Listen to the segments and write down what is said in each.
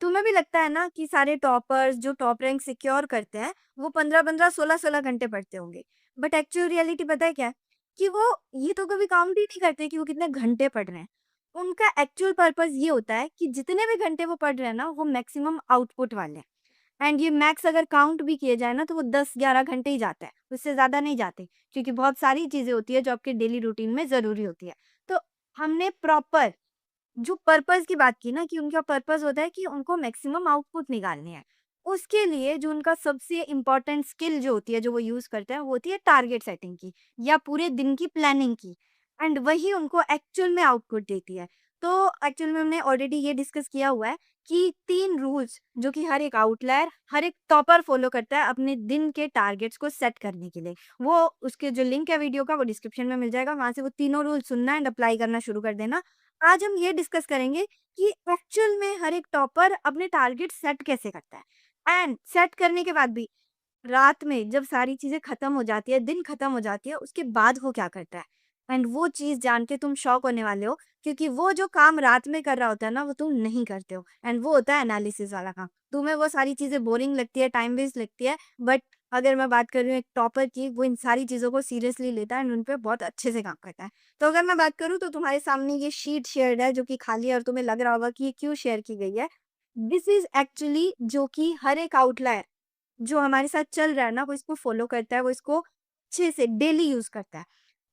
तुम्हें भी लगता है ना कि सारे टॉपर्स जो टॉप रैंक सिक्योर करते हैं, वो 15-15, 16-16 घंटे पढ़ते होंगे। बट एक्चुअल रियलिटी पता है क्या है? कि वो ये तो कभी काउंट ही नहीं करते कि वो कितने घंटे पढ़ रहे हैं। उनका एक्चुअल पर्पस ये होता है कि जितने भी घंटे वो पढ़ रहे हैं ना, वो मैक्सिमम आउटपुट वाले हैं। एंड ये मैक्स अगर काउंट भी किए जाए ना, तो वो 10-11 घंटे ही जाता है, उससे ज़्यादा नहीं जाते, क्योंकि बहुत सारी चीज़ें होती है जो आपके डेली रूटीन में ज़रूरी होती है। तो हमने प्रॉपर जो पर्पज़ की बात की ना कि उनका पर्पज़ होता है कि उनको मैक्सिमम आउटपुट निकालनी है। उसके लिए जो उनका सबसे इम्पोर्टेंट स्किल जो होती है, जो वो यूज़ करते हैं, वो होती है टारगेट सेटिंग की या पूरे दिन की प्लानिंग की। एंड वही उनको एक्चुअल में आउटपुट देती है। तो एक्चुअल में हमने ऑलरेडी ये डिस्कस किया हुआ है कि 3 रूल्स जो कि हर एक आउटलायर, हर एक टॉपर फॉलो करता है अपने दिन के टारगेट्स को सेट करने के लिए। वो उसके जो लिंक है वीडियो का, वो डिस्क्रिप्शन में मिल जाएगा, वहाँ से वो तीनों रूल सुनना एंड अप्लाई करना शुरू कर देना। आज हम ये डिस्कस करेंगे कि एक्चुअल में हर एक टॉपर अपने टारगेट सेट कैसे करता है एंड सेट करने के बाद भी रात में जब सारी चीज़ें खत्म हो जाती है, दिन खत्म हो जाती है, उसके बाद वो क्या करता है। एंड वो चीज़ जान के तुम शॉक होने वाले हो, क्योंकि वो जो काम रात में कर रहा होता है ना, वो तुम नहीं करते हो एंड वो होता है एनालिसिस वाला काम। तुम्हें वो सारी चीज़ें बोरिंग लगती है, टाइम वेस्ट लगती है, बट अगर मैं बात कर रही हूँ एक टॉपर की, वो इन सारी चीज़ों को सीरियसली लेता है एंड उन पे बहुत अच्छे से काम करता है। तो अगर मैं बात करूँ तो तुम्हारे सामने ये शीट शेयर्ड है जो कि खाली है और तुम्हें लग रहा होगा कि ये क्यों शेयर की गई है। दिस इज़ एक्चुअली जो कि हर एक आउटलायर जो हमारे साथ चल रहा है ना, वो इसको फ़ॉलो करता है, वो इसको अच्छे से डेली यूज़ करता है।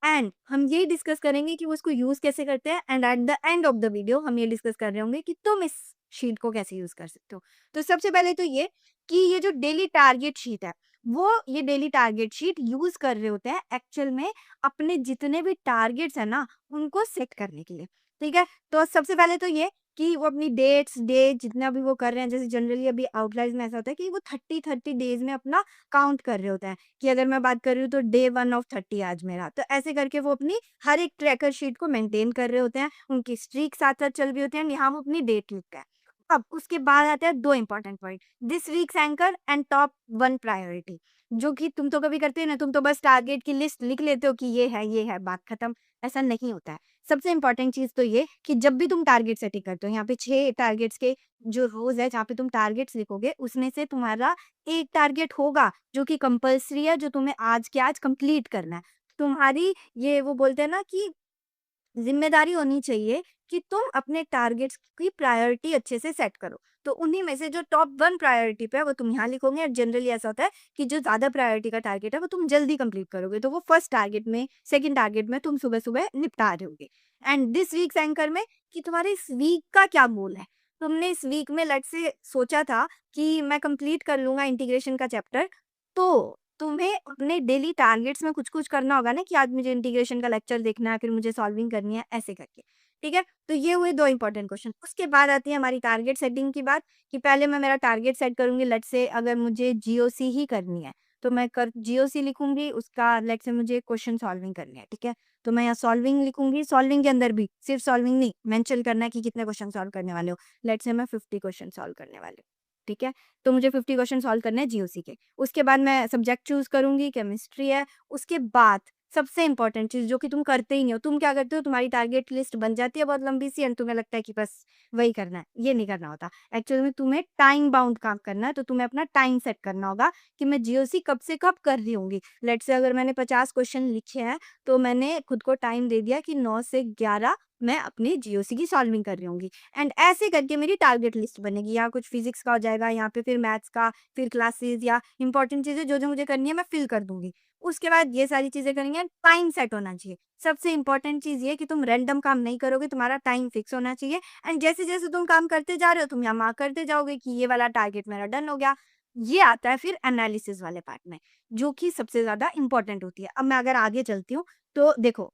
एंड हम यही डिस्कस करेंगे कि वो इसको यूज़ कैसे करते हैं and at the end of the video हम ये डिस्कस कर रहे होंगे कि तुम इस शीट को कैसे यूज़ कर सकते हो। तो सबसे पहले तो ये कि ये जो डेली टारगेट शीट है, वो ये डेली टारगेट शीट यूज़ कर रहे होते हैं एक्चुअल में अपने जितने भी टारगेट्स हैं ना, उनको सेट करने के लिए, ठीक है? तो सबसे पहले तो ये कि वो अपनी डेट्स, डे जितना भी वो कर रहे हैं, जैसे जनरली अभी आउटलायर्स में ऐसा होता है कि वो 30-30 डेज़ में अपना काउंट कर रहे होते हैं, कि अगर मैं बात कर रही हूँ तो डे 1 ऑफ 30 आज मेरा। तो ऐसे करके वो अपनी हर एक ट्रैकर शीट को मेंटेन कर रहे होते हैं, उनकी स्ट्रीक साथ-साथ चल रही होती है एंड यहाँ वो अपनी डेट लिखते हैं। अब उसके बाद आते हैं 2 important point, this weeks anchor and top 1 priority, जो कि तुम तो कभी करते हो ना, तुम तो बस टारगेट की लिस्ट लिख लेते हो कि ये है, बात खत्म। ऐसा नहीं होता है। सबसे इम्पोर्टेंट चीज़ तो ये कि जब भी तुम टारगेट सेटिंग करते हो, यहाँ पे 6 टारगेट्स के जो रोज़ है, जहाँ पे तुम टारगेट्स लिखोगे, उसमें से तुम्हारा एक टारगेट होगा, जो कि कंपल्सरी है, जो तुम्हें आज के आज कंप्लीट करना है। तुम्हारी ये वो बोलते हैं ना कि ज़िम्मेदारी होनी चाहिए कि तुम अपने टारगेट्स की प्रायोरिटी अच्छे से सेट करो। तो उन्हीं में से जो टॉप 1 प्रायोरिटी पे है, वो तुम यहाँ लिखोगे और जनरली ऐसा होता है कि जो ज़्यादा प्रायोरिटी का टारगेट है, वो तुम जल्दी कंप्लीट करोगे। तो वो फर्स्ट टारगेट में, सेकंड टारगेट में तुम सुबह-सुबह निपटा दोगे। एंड दिस वीक्स एंकर में कि तुम्हारे इस वीक का क्या गोल है? तुमने इस वीक में लेट्स से सोचा था कि मैं कंप्लीट कर लूँगा इंटीग्रेशन का चैप्टर, तो तुम्हें अपने डेली टारगेट्स में कुछ-कुछ करना होगा ना कि आज मुझे इंटीग्रेशन का लेक्चर देखना है, फिर मुझे सॉल्विंग करनी है, ऐसे करके, ठीक है? तो ये हुए 2 इंपॉर्टेंट क्वेश्चन। उसके बाद आती है हमारी टारगेट सेटिंग की बात कि पहले मैं मेरा टारगेट सेट करूँगी, लेट्स से अगर मुझे जीओसी ही करनी है, तो मैं कर जीओसी लिखूँगी, उसका लेट्स से मुझे क्वेश्चन सॉल्विंग करनी है, ठीक है? तो मैं यहाँ सॉल्विंग लिखूँगी, सॉल्विंग के अंदर भी सिर्फ सॉल्विंग नहीं, मेंशन करना है कि कितने क्वेश्चन सॉल्व करने वाले हो। लेट्स से मैं 50 क्वेश्चन सॉल्व करने वाली हूँ, ठीक है? तो मुझे 50 क्वेश्चन सॉल्व करने हैं जीओसी के। उसके बाद मैं सब्जेक्ट चूज़ करूँगी, केमिस्ट्री है। उसके बाद सबसे इम्पोर्टेंट चीज़ जो कि तुम करते ही नहीं हो, तुम क्या करते हो, तुम्हारी टारगेट लिस्ट बन जाती है बहुत लंबी-सी एंड तुम्हें लगता है कि बस वही करना है, ये नहीं करना होता। एक्चुअल में तुम्हें टाइम बाउंड काम करना है, तो तुम्हें अपना टाइम सेट करना होगा कि मैं जीओसी कब से कब कर रही होंगी। लेट्स से अगर मैंने 50 क्वेश्चन लिखे हैं, तो मैंने खुद को टाइम दे दिया कि 9 से 11 मैं अपनी जीओसी की सॉल्विंग कर रही होंगी। एंड ऐसे करके मेरी टारगेट लिस्ट बनेगी। यहाँ कुछ फिज़िक्स का हो जाएगा, यहाँ पे फिर मैथ्स का, फिर क्लासेस या इम्पोर्टेंट चीज़ें जो-जो मुझे करनी है मैं फ़िल कर दूँगी। उसके बाद ये सारी चीज़ें करेंगे, टाइम सेट होना चाहिए। सबसे इम्पोर्टेंट चीज़ ये है कि तुम रैंडम काम नहीं करोगे, तुम्हारा टाइम फिक्स होना चाहिए एंड जैसे-जैसे तुम काम करते जा रहे हो, तुम यहाँ मार्क करते जाओगे कि ये वाला टारगेट मेरा डन हो गया। ये आता है फिर एनालिसिस वाले पार्ट में, जो कि सबसे ज़्यादा इम्पोर्टेंट होती है। अब मैं अगर आगे चलती हूँ, तो देखो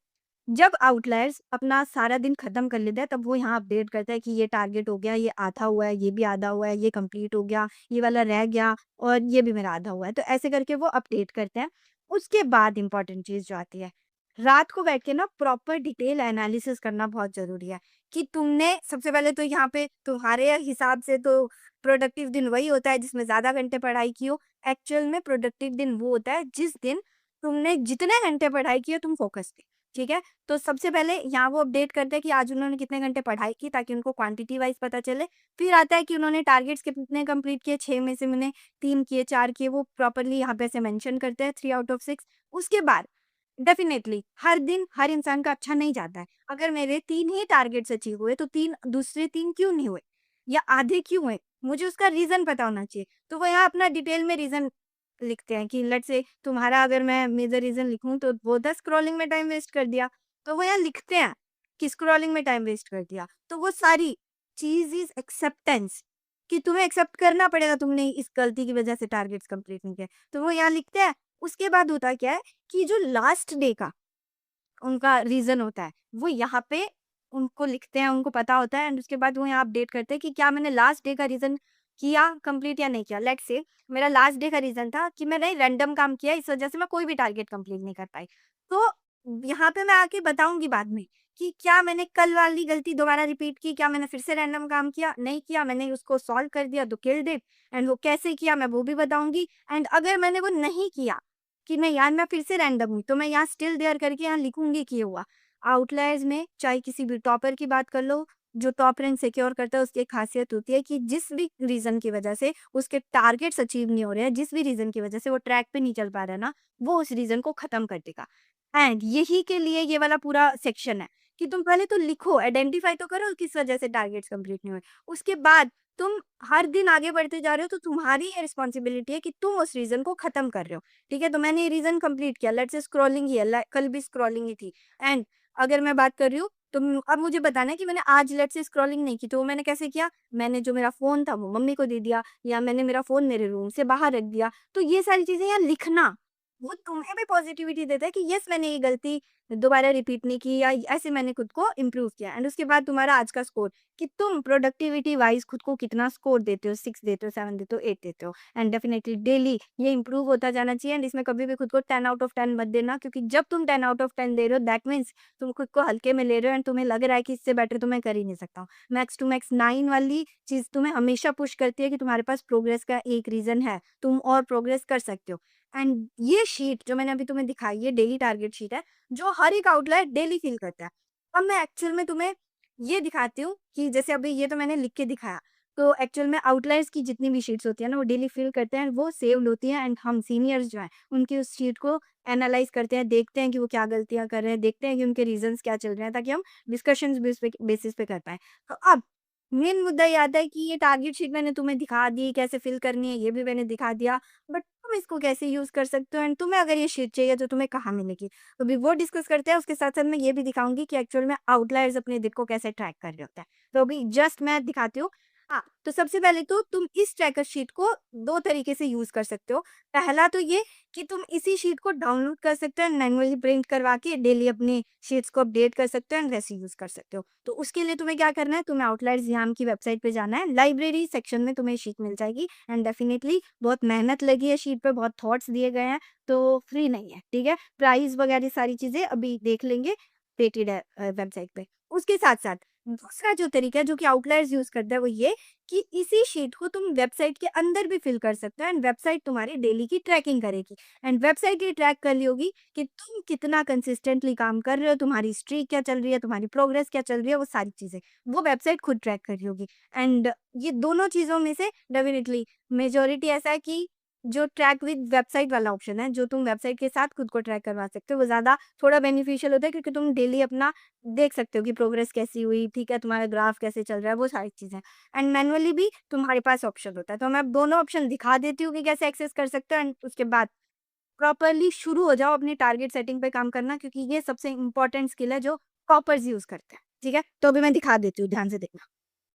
जब आउटलायर्स अपना सारा दिन खत्म कर लेता है, तब वो यहाँ अपडेट करता है कि ये टारगेट हो गया, ये आधा हुआ है, ये भी आधा हुआ है, ये कंप्लीट हो गया, ये वाला रह गया और ये भी मेरा आधा हुआ है। तो ऐसे करके वो अपडेट करते हैं। उसके बाद इम्पोर्टेंट चीज़ जो आती है, रात को बैठ के ना प्रॉपर डिटेल एनालिसिस करना बहुत ज़रूरी है कि तुमने सबसे पहले तो यहाँ पे तुम्हारे हिसाब से तो प्रोडक्टिव दिन वही होता है जिसमें ज़्यादा घंटे पढ़ाई की हो। एक्चुअल में प्रोडक्टिव दिन वो होता है जिस दिन तुमने जितने घंटे पढ़ाई की हो तुम फ़ोकस थे। ठीक है? तो सबसे पहले यहाँ वो अपडेट करते हैं कि आज उन्होंने कितने घंटे पढ़ाई की ताकि उनको क्वांटिटी वाइज़ पता चले। फिर आता है कि उन्होंने टारगेट्स कितने कंप्लीट किए, 6 में से उन्होंने 3 किए, 4 किए, वो प्रॉपर्ली यहाँ पे ऐसे मेंशन करते हैं 3 आउट ऑफ 6। उसके बाद डेफ़िनेटली हर दिन हर इंसान का अच्छा नहीं जाता है। अगर मेरे 3 ही टारगेट्स अचीव हुए तो 3 दूसरे 3 क्यों नहीं हुए? या आधे क्यों हुए? मुझे उसका रीज़न पता होना चाहिए। तो वो यहाँ अपना डिटेल में रीज़न लिखते हैं कि लेट्स से तुम्हारा अगर मैं मेजर रीज़न लिखूँ तो वो था स्क्रॉलिंग में टाइम वेस्ट कर दिया। तो वो यहाँ लिखते हैं कि स्क्रॉलिंग में टाइम वेस्ट कर दिया। तो वो सारी चीज़ इज़ एक्सेप्टेंस कि तुम्हें एक्सेप्ट करना पड़ेगा तुमने इस गलती की वज़ह से टारगेट्स कंप्लीट नहीं किए। तो वो यहाँ लिखते हैं। उसके बाद होता क्या है कि जो लास्ट डे का उनका रीज़न होता है, वो यहाँ पे उनको लिखते हैं, उनको पता होता है एंड उसके बाद वो यहाँ अपडेट करते हैं कि क्या मैंने लास्ट डे का रीज़न किया कंप्लीट या नहीं किया। लेट्स से मेरा लास्ट डे का रीज़न था कि मैंने रैंडम काम किया, इस वज़ह से मैं कोई भी टारगेट कंप्लीट नहीं कर पाई। तो यहाँ पे मैं आके बताऊँगी बाद में कि क्या मैंने कल वाली गलती दोबारा रिपीट की, क्या मैंने फिर से रैंडम काम किया? नहीं किया, मैंने उसको सॉल्व कर दिया तो किल्ड इट एंड वो कैसे किया मैं वो भी बताऊँगी एंड अगर मैंने वो नहीं किया कि नहीं यार मैं फिर से रैंडम हूँ, तो मैं यहाँ स्टिल देयर करके यहाँ लिखूँगी कि ये हुआ। आउटलायर्स में चाहे किसी भी टॉपर की बात कर लो, जो टॉप रैंक सिक्योर करता है उसकी एक ख़ासियत होती है कि जिस भी रीज़न की वज़ह से उसके टारगेट्स अचीव नहीं हो रहे हैं, जिस भी रीज़न की वज़ह से वो ट्रैक पे नहीं चल पा रहा है ना, वो उस रीज़न को ख़त्म कर देगा। एंड यही के लिए ये वाला पूरा सेक्शन है कि तुम पहले तो लिखो, आइडेंटिफ़ाई तो करो किस वज़ह से टारगेट्स कंप्लीट नहीं हुए। उसके बाद तुम हर दिन आगे बढ़ते जा रहे हो तो तुम्हारी ये रिस्पॉन्सिबिलिटी है कि तुम उस रीज़न को ख़त्म कर रहे हो। ठीक है? तो मैंने ये रीज़न कंप्लीट किया, लेट्स से स्क्रॉलिंग ही है, कल भी स्क्रॉलिंग ही थी एंड अगर मैं बात कर रही हूँ, तो अब मुझे बताना है कि मैंने आज लेट्स से स्क्रॉलिंग नहीं की, तो वो मैंने कैसे किया? मैंने जो मेरा फ़ोन था वो मम्मी को दे दिया या मैंने मेरा फ़ोन मेरे रूम से बाहर रख दिया। तो ये सारी चीज़ें यहाँ लिखना, वो तुम्हें भी पॉज़िटिविटी देता है कि येस मैंने ये गलती दोबारा रिपीट नहीं की या ऐसे मैंने खुद को इम्प्रूव किया एंड उसके बाद तुम्हारा आज का स्कोर कि तुम प्रोडक्टिविटी वाइज़ खुद को कितना स्कोर देते हो, 6 देते हो, 7 देते हो, 8 देते हो एंड डेफिनिटली डेली ये इम्प्रूव होता जाना चाहिए एंड इसमें कभी भी खुद को 10 आउट ऑफ 10 मत देना क्योंकि जब तुम 10 आउट ऑफ 10 दे रहे हो दैट मीन्स तुम खुद को हल्के में ले रहे हो एंड तुम्हें लग रहा है कि इससे बेटर तो मैं कर ही नहीं सकता हूँ। मैक्स टू मैक्स 9 वाली चीज़ तुम्हें हमेशा पुश करती है कि तुम्हारे पास प्रोग्रेस का एक रीज़न है, तुम और प्रोग्रेस कर सकते हो। एंड ये शीट जो मैंने अभी तुम्हें दिखाई है डेली टारगेट शीट है, जो हर एक आउटलायर डेली फ़ील करता है। अब मैं एक्चुअल में तुम्हें ये दिखाती हूँ कि जैसे अभी ये तो मैंने लिख के दिखाया, तो एक्चुअल में आउटलायर्स की जितनी भी शीट्स होती है ना, वो डेली फ़िल करते हैं, वो सेव्ड होती हैं एंड हम सीनियर्स जो हैं, उनकी उस शीट को एनालाइज़ करते हैं, देखते हैं कि वो क्या गलतियाँ कर रहे हैं, देखते हैं कि उनके रीज़न्स क्या चल रहे हैं, ताकि हम डिस्कशंस बेसिस पे कर पाएँ। तो अब मेन मुद्दा ये आता है कि ये टारगेट शीट मैंने तुम्हें दिखा दी, कैसे फ़िल करनी है, ये भी मैंने दिखा दिया, बट तुम इसको कैसे यूज़ कर सकते हो एंड तुम्हें अगर ये शीट चाहिए, तो तुम्हें कहाँ मिलेगी? तो अभी वो डिस्कस करते हैं, उसके साथ-साथ मैं ये भी दिखाऊँगी कि एक्चुअल में आउटलायर्स अपने दिन को कैसे ट्रैक कर रहे होते हैं। तो अभी जस्ट मैं दिखाती हूँ। हाँ, तो सबसे पहले तो तुम इस ट्रैकर शीट को 2 तरीके से यूज़ कर सकते हो। पहला तो ये कि तुम इसी शीट को डाउनलोड कर सकते हो एंड मैनुअली प्रिंट करवा के डेली अपनी शीट्स को अपडेट कर सकते हो एंड वैसे यूज़ कर सकते हो। तो उसके लिए तुम्हें क्या करना है, तुम्हें आउटलायर्स याम की वेबसाइट पे जाना है, लाइब्रेरी सेक्शन में तुम्हें शीट मिल जाएगी एंड डेफिनिटली बहुत मेहनत लगी है शीट पे, बहुत थॉट्स दिए गए हैं, तो फ्री नहीं है, ठीक है? प्राइस वगैरह सारी चीज़ें अभी देख लेंगे, रेटेड है वेबसाइट पे। उसके साथ-साथ दूसरा जो तरीका है जो कि आउटलायर्स यूज़ करता है वो ये कि इसी शीट को तुम वेबसाइट के अंदर भी फिल कर सकते हो एंड वेबसाइट तुम्हारी डेली की ट्रैकिंग करेगी एंड वेबसाइट ये ट्रैक कर ली होगी कि तुम कितना कंसिस्टेंटली काम कर रहे हो, तुम्हारी स्ट्रीक क्या चल रही है, तुम्हारी प्रोग्रेस क्या चल रही है, वो सारी चीज़ें वो वेबसाइट खुद ट्रैक कर रही होगी एंड ये दोनों चीज़ों में से डेफिनिटली मेजॉरिटी ऐसा है कि जो ट्रैक विद वेबसाइट वाला ऑप्शन है, जो तुम वेबसाइट के साथ खुद को ट्रैक करवा सकते हो, वो ज़्यादा थोड़ा बेनिफिशियल होता है क्योंकि तुम डेली अपना देख सकते हो कि प्रोग्रेस कैसी हुई, ठीक है, तुम्हारा ग्राफ कैसे चल रहा है, वो सारी चीज़ें। एंड मैनुअली भी तुम्हारे पास ऑप्शन होता है। तो मैं अब दोनों ऑप्शन दिखा देती हूँ कि कैसे एक्सेस कर सकते हो एंड उसके बाद प्रॉपर्ली शुरू हो जाओ अपनी टारगेट सेटिंग पे काम करना क्योंकि ये सबसे इम्पोर्टेंट स्किल है जो टॉपर्स यूज़ करते हैं, ठीक है? तो अभी मैं दिखा देती हूँ, ध्यान से देखना।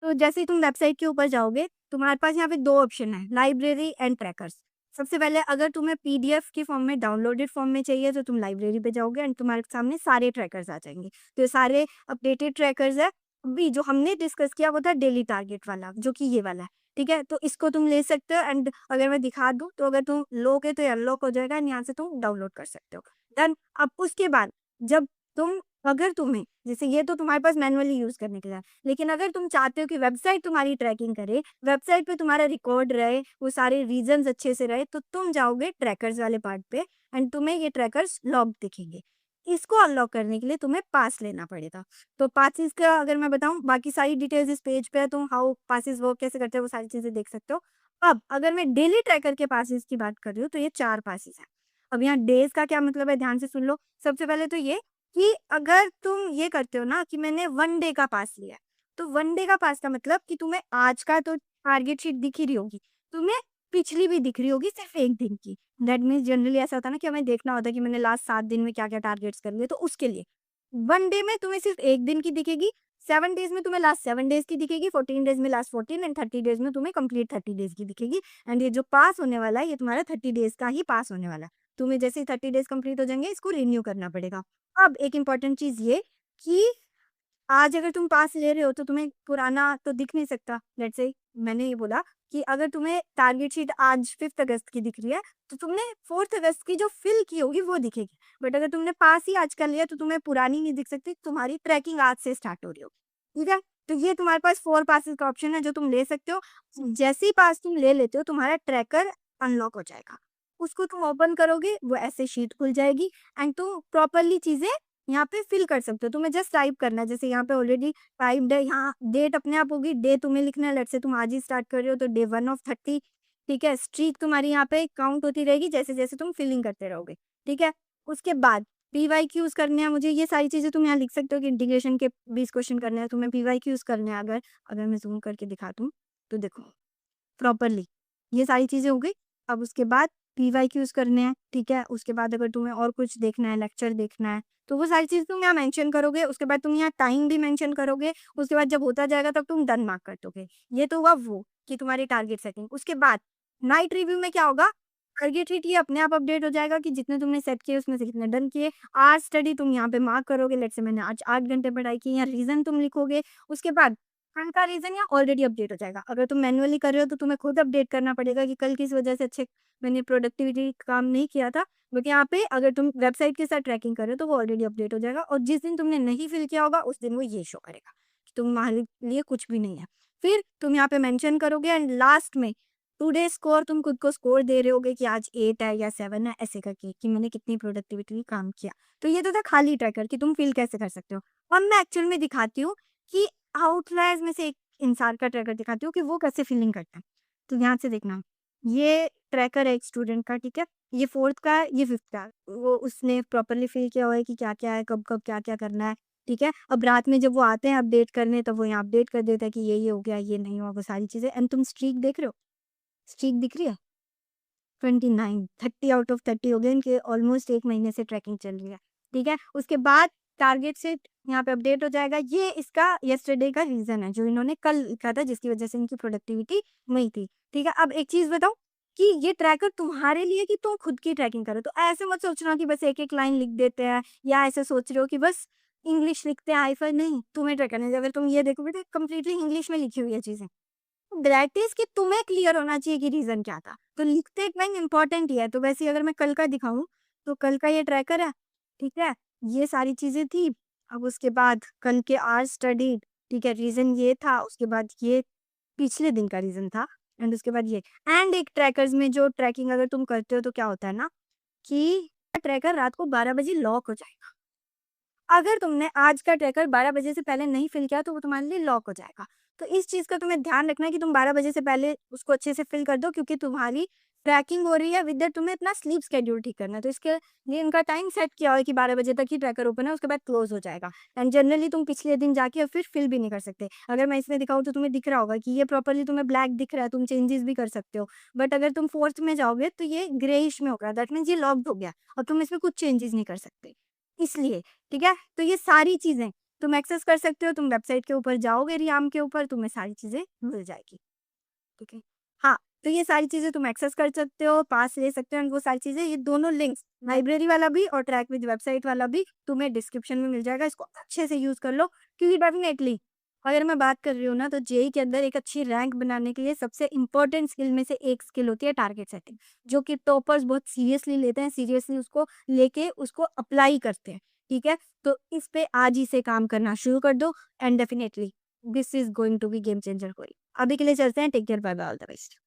तो जैसे ही तुम वेबसाइट के ऊपर जाओगे, तुम्हारे पास यहाँ पे 2 ऑप्शन है, लाइब्रेरी एंड ट्रैकर्स। सबसे पहले अगर तुम्हें पीडीएफ के फॉर्म में, डाउनलोडेड फॉर्म में चाहिए तो तुम लाइब्रेरी पे जाओगे एंड तुम्हारे सामने सारे ट्रैकर्स आ जाएँगे। तो ये सारे अपडेटेड ट्रैकर्स है। अभी जो हमने डिस्कस किया वो था डेली टारगेट वाला, जो कि ये वाला है, ठीक है? तो इसको तुम ले सकते हो एंड अगर मैं दिखा दूँ तो अगर तुम लोगे तो ये अनलॉक हो जाएगा एंड यहाँ से तुम डाउनलोड कर सकते हो। देन अब उसके बाद जब तुम अगर तुम्हें जैसे ये तो तुम्हारे पास मैनुअली यूज़ करने के लिए है। लेकिन अगर तुम चाहते हो कि वेबसाइट तुम्हारी ट्रैकिंग करे, वेबसाइट पे तुम्हारा रिकॉर्ड रहे, वो सारे रीजन्स अच्छे से रहे, तो तुम जाओगे ट्रैकर्स वाले पार्ट पे एंड तुम्हें ये ट्रैकर्स लॉग दिखेंगे। इसको अनलॉक करने के लिए तुम्हें पास लेना पड़ेगा। तो पासेस का अगर मैं बताऊँ, बाकी सारी डिटेल्स इस पेज पे है, तुम हाउ पासेस वर्क कैसे करते हो वो सारी चीज़ें देख सकते हो। अब अगर मैं डेली ट्रैकर के पासेस की बात कर रही हूँ, तो ये 4 पासेस हैं। अब यहाँ डेज़ का क्या मतलब है, ध्यान से सुन लो। सबसे पहले तो ये कि अगर तुम ये करते हो ना कि मैंने 1 डे का पास लिया है, तो 1 डे का पास का मतलब कि तुम्हें आज का तो टारगेट शीट दिख ही रही होगी, तुम्हें पिछली भी दिख रही होगी सिर्फ़ 1 दिन की। दैट मीन्स जनरली ऐसा होता है ना कि हमें देखना होता है कि मैंने लास्ट 7 दिन में क्या-क्या टारगेट्स कर लिए, तो उसके लिए 1 डे में तुम्हें सिर्फ़ 1 दिन की दिखेगी, 7 डेज़ में तुम्हें लास्ट 7 डेज़ की दिखेगी, 14 डेज़ में लास्ट 14 एंड 30 डेज़ में तुम्हें कंप्लीट 30 डेज़ की दिखेगी। एंड ये जो पास होने वाला है, ये तुम्हारा 30 डेज़ का ही पास होने वाला है। तुम्हें जैसे ही 30 डेज़ कंप्लीट हो जाएँगे, इसको रिन्यू करना पड़ेगा। अब एक इम्पोर्टेंट चीज़ ये कि आज अगर तुम पास ले रहे हो तो तुम्हें पुराना तो दिख नहीं सकता। लेट्स से मैंने ये बोला कि अगर तुम्हें टारगेट शीट आज 5th अगस्त की दिख रही है, तो तुमने 4th अगस्त की जो फिल की होगी वो दिखेगी। बट अगर तुमने पास ही आज का लिया तो तुम्हें पुरानी नहीं दिख सकती, तुम्हारी ट्रैकिंग आज से स्टार्ट हो रही होगी। ठीक है? तो ये तुम्हारे पास 4 पासेस का ऑप्शन है जो तुम ले सकते हो। जैसे ही पास तुम ले लेते हो, तुम्हारा ट्रैकर अनलॉक हो जाएगा। उसको तुम ओपन करोगे, वो ऐसे शीट खुल जाएगी एंड तुम प्रॉपर्ली चीज़ें यहाँ पे फिल कर सकते हो। तुम्हें जस्ट टाइप करना है, जैसे यहाँ पे ऑलरेडी टाइप्ड है, यहाँ डेट अपने आप होगी, डे तुम्हें लिखना है। लेट्स से तुम आज ही स्टार्ट कर रहे हो तो डे 1 ऑफ 30, ठीक है? स्ट्रीक तुम्हारी यहाँ पे काउंट होती रहेगी जैसे-जैसे तुम फिलिंग करते रहोगे, ठीक है? उसके बाद पीवाईक्यूज़ करने हैं मुझे, ये सारी चीज़ें तुम यहाँ लिख सकते हो कि इंटीग्रेशन के 20 क्वेश्चन करने हैं, तुम्हें पीवाईक्यूज़ करने हैं अगर अगर मैं ज़ूम करके दिखा दूँ, तो देखो प्रॉपर्ली ये सारी चीज़ें हो गई। अब उसके बाद पीवाईक्यूज़ करने हैं, ठीक है? उसके बाद अगर तुम्हें और कुछ देखना है, लेक्चर देखना है, तो वो सारी चीज़ तुम यहाँ मेंशन करोगे। उसके बाद तुम यहाँ टाइम भी मेंशन करोगे। उसके बाद जब होता जाएगा तब तुम डन मार्क कर दोगे। ये तो हुआ वो कि तुम्हारी टारगेट सेटिंग। उसके बाद नाइट रिव्यू में क्या होगा? टारगेट शीट ये अपने आप अपडेट हो जाएगा कि जितने तुमने सेट किए उसमें से कितने डन किए। आज स्टडी तुम यहाँ पे मार्क करोगे। लेट्स से मैंने आज 8 घंटे पढ़ाई की, यहाँ रीज़न तुम लिखोगे। उसके बाद कल का रीज़न यहाँ ऑलरेडी अपडेट हो जाएगा। अगर तुम मैन्युअली कर रहे हो तो तुम्हें खुद अपडेट करना पड़ेगा कि कल किस वजह से अच्छे मैंने प्रोडक्टिविटी काम नहीं किया था। बट यहाँ पे अगर तुम वेबसाइट के साथ ट्रैकिंग कर रहे हो तो वो ऑलरेडी अपडेट हो जाएगा और जिस दिन तुमने नहीं फिल किया होगा उस दिन वो ये शो करेगा कि तुम्हारे लिए कुछ भी नहीं है। फिर तुम यहाँ पे मेंशन करोगे एंड लास्ट में टुडे स्कोर तुम खुद को स्कोर दे रहे होगे कि आज 8 है या 7 है ऐसे करके कि मैंने कितनी प्रोडक्टिविटी काम किया। तो ये तो था खाली ट्रैकर कि तुम फिल कैसे कर सकते हो। अब मैं एक्चुअल में दिखाती हूँ कि आउटलायर्स में से एक इंसान का ट्रैकर दिखाती हूँ कि वो कैसे फिलिंग करता है। तो ध्यान से देखना, ये ट्रैकर है एक स्टूडेंट का, ठीक है? ये 4th का है, ये 5th का है। वो उसने प्रॉपर्ली फिल किया हुआ है कि क्या-क्या है, कब-कब क्या-क्या करना है, ठीक है? अब रात में जब वो आते हैं अपडेट करने तब वो यहाँ अपडेट कर देता है कि ये हो गया, ये नहीं हुआ, वो सारी चीज़ें। एंड तुम स्ट्रीक देख रहे हो? स्ट्रीक दिख रही है? 29 30 आउट ऑफ 30 हो गए, इनके ऑलमोस्ट 1 महीने से ट्रैकिंग चल रही है, ठीक है? उसके बाद टारगेट से यहाँ पे अपडेट हो जाएगा। ये इसका यस्टरडे का रीज़न है, जो इन्होंने कल लिखा था जिसकी वज़ह से इनकी प्रोडक्टिविटी वही थी, ठीक है? अब एक चीज़ बताऊँ कि ये ट्रैकर तुम्हारे लिए कि तुम खुद की ट्रैकिंग करो। तो ऐसे मत सोचना कि बस एक-एक लाइन लिख देते हैं या ऐसे सोच रहे हो कि बस इंग्लिश लिखते हैं हाई-फाई, नहीं, तुम्हें ट्रैकर नहीं, अगर तुम ये देखोगे तो कंप्लीटली इंग्लिश में लिखी हुई है चीज़ें। दैट इज़ कि तुम्हें क्लियर होना चाहिए कि रीज़न क्या था। तो लिखते टाइम इम्पोर्टेंट ही है। तो वैसे ही अगर मैं कल का दिखाऊँ, तो कल का ये ट्रैकर है, ठीक है? ये सारी चीज़ें थी। अब उसके बाद कल के आवर्स स्टडीड, ठीक है? रीज़न ये था, उसके बाद ये पिछले दिन का रीज़न था एंड उसके बाद ये। एंड एक ट्रैकर्स में जो ट्रैकिंग अगर तुम करते हो तो क्या होता है ना कि ट्रैकर रात को 12 बजे लॉक हो जाएगा। अगर तुमने आज का ट्रैकर 12 बजे से पहले नहीं फिल किया तो वो तुम्हारे लिए लॉक हो जाएगा। तो इस चीज़ का तुम्हें ध्यान रखना है कि तुम 12 बजे से पहले उसको अच्छे से फिल कर दो क्योंकि तुम्हारी ट्रैकिंग हो रही है विद दैट तुम्हें अपना स्लीप शेड्यूल ठीक करना है। तो इसके लिए इनका टाइम सेट किया हुआ है कि 12 बजे तक ही ट्रैकर ओपन है, उसके बाद क्लोज़ हो जाएगा। एंड जनरली तुम पिछले दिन जाके और फिर फिल भी नहीं कर सकते। अगर मैं इसमें दिखाऊँ तो तुम्हें दिख रहा होगा कि ये प्रॉपर्ली तुम्हें ब्लैक दिख रहा है, तुम चेंजेस भी कर सकते हो। बट अगर तुम 4th में जाओगे तो ये ग्रेइश में होगा, दैट मीन्स ये लॉक्ड हो गया और तुम इसमें कुछ चेंजेस नहीं कर सकते। इसलिए, ठीक है? तो ये सारी चीज़ें तुम एक्सेस कर सकते हो, तुम वेबसाइट के ऊपर जाओगे रियाम के ऊपर, तुम्हें सारी चीज़ें मिल जाएगी, ठीक है? हाँ, तो ये सारी चीज़ें तुम एक्सेस कर सकते हो, पास ले सकते हो एंड वो सारी चीज़ें, ये दोनों लिंक्स लाइब्रेरी वाला भी और ट्रैक विद वेबसाइट वाला भी तुम्हें डिस्क्रिप्शन में मिल जाएगा। इसको अच्छे से यूज़ कर लो क्योंकि डेफ़िनेटली अगर मैं बात कर रही हूँ ना, तो जेईई के अंदर एक अच्छी रैंक बनाने के लिए सबसे इम्पोर्टेंट स्किल में से एक स्किल होती है टारगेट सेटिंग, जो कि टॉपर्स बहुत सीरियसली लेते हैं, सीरियसली उसको लेके उसको अप्लाई करते हैं, ठीक है? तो इस पे आज ही से काम करना शुरू कर दो and definitely this is going to be game changer for you. अभी के लिए चलते हैं, take care, bye bye, all the best.